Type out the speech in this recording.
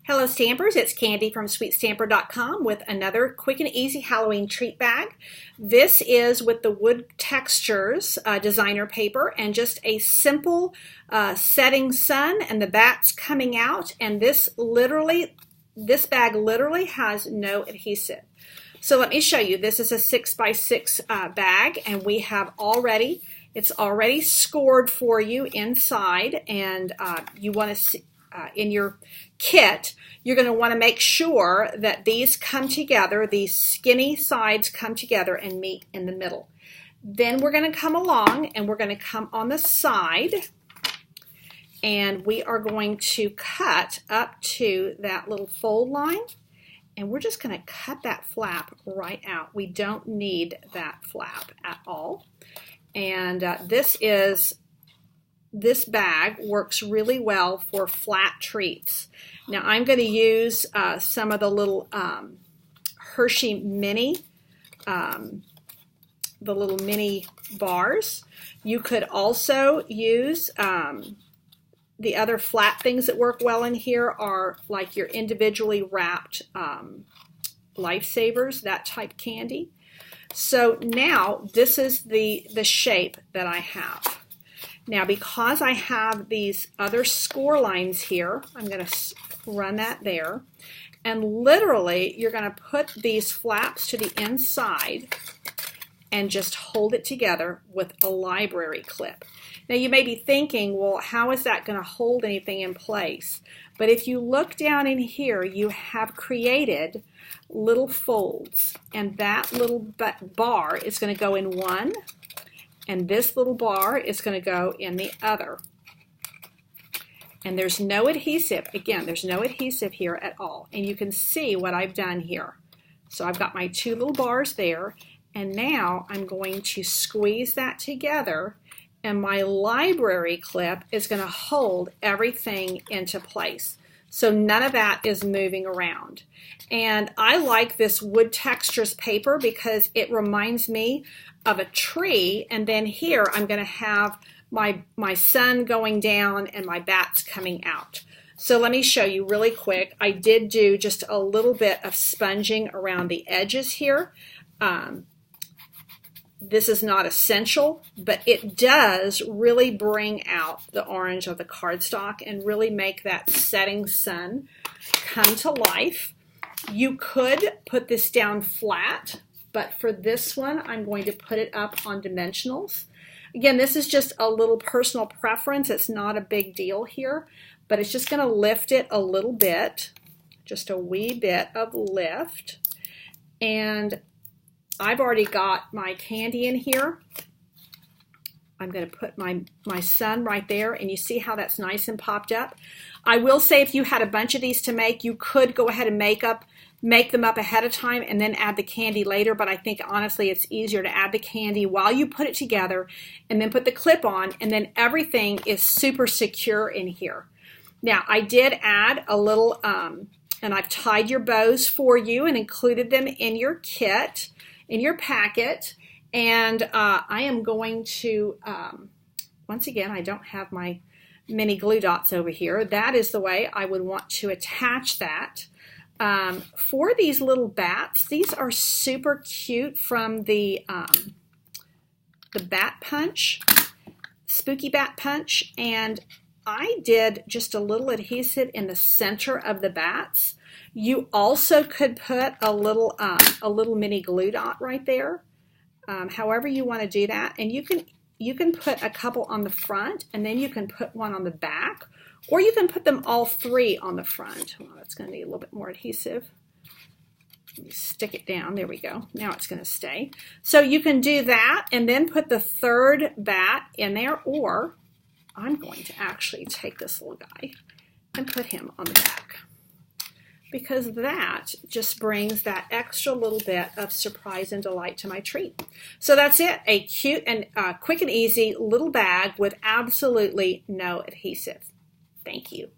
Hello Stampers, it's Candy from SweetStamper.com with another quick and easy Halloween treat bag. This is with the Wood Textures designer paper and just a simple setting sun and the bats coming out, and this bag literally has no adhesive. So let me show you. This is a 6x6 bag, and it's already scored for you inside, and you want to see in your kit, you're going to want to make sure that these come together, these skinny sides come together and meet in the middle. Then we're going to come along and we're going to come on the side, and we are going to cut up to that little fold line, and we're just going to cut that flap right out. We don't need that flap at all. And this bag works really well for flat treats. Now I'm going to use some of the little Hershey mini, the little mini bars. You could also use the other flat things that work well in here are like your individually wrapped Lifesavers, that type candy. So now this is the shape that I have. Now, because I have these other score lines here, I'm going to run that there. And literally, you're going to put these flaps to the inside and just hold it together with a library clip. Now, you may be thinking, well, how is that going to hold anything in place? But if you look down in here, you have created little folds. And that little bar is going to go in one, and this little bar is going to go in the other. And there's no adhesive. Again, there's no adhesive here at all. And you can see what I've done here. So I've got my two little bars there, and now I'm going to squeeze that together, and my library clip is going to hold everything into place. So none of that is moving around. And I like this Wood Textures paper because it reminds me of a tree, and then here I'm going to have my sun going down and my bats coming out. So let me show you really quick. I did do just a little bit of sponging around the edges here. This is not essential, but it does really bring out the orange of the cardstock and really make that setting sun come to life. You could put this down flat, but for this one, I'm going to put it up on dimensionals. Again, this is just a little personal preference. It's not a big deal here, but it's just going to lift it a little bit, just a wee bit of lift. And I've already got my candy in here. I'm going to put my sun right there, and you see how that's nice and popped up. I will say if you had a bunch of these to make, you could go ahead and make them up ahead of time and then add the candy later, but I think honestly it's easier to add the candy while you put it together and then put the clip on, and then everything is super secure in here. Now I did add a little, and I've tied your bows for you and included them in your kit, in your packet, and I am going to, once again, I don't have my mini glue dots over here. That is the way I would want to attach that. For these little bats, these are super cute from the Bat Punch, Spooky Bat Punch, and I did just a little adhesive in the center of the bats. You also could put a little mini glue dot right there, however you want to do that, and you can put a couple on the front, and then you can put one on the back, or you can put them all three on the front. Well, that's going to need a little bit more adhesive. Let me stick it down. There we go. Now it's going to stay. So you can do that and then put the third bat in there, or I'm going to actually take this little guy and put him on the back, because that just brings that extra little bit of surprise and delight to my treat. So that's it, a cute and quick and easy little bag with absolutely no adhesive. Thank you.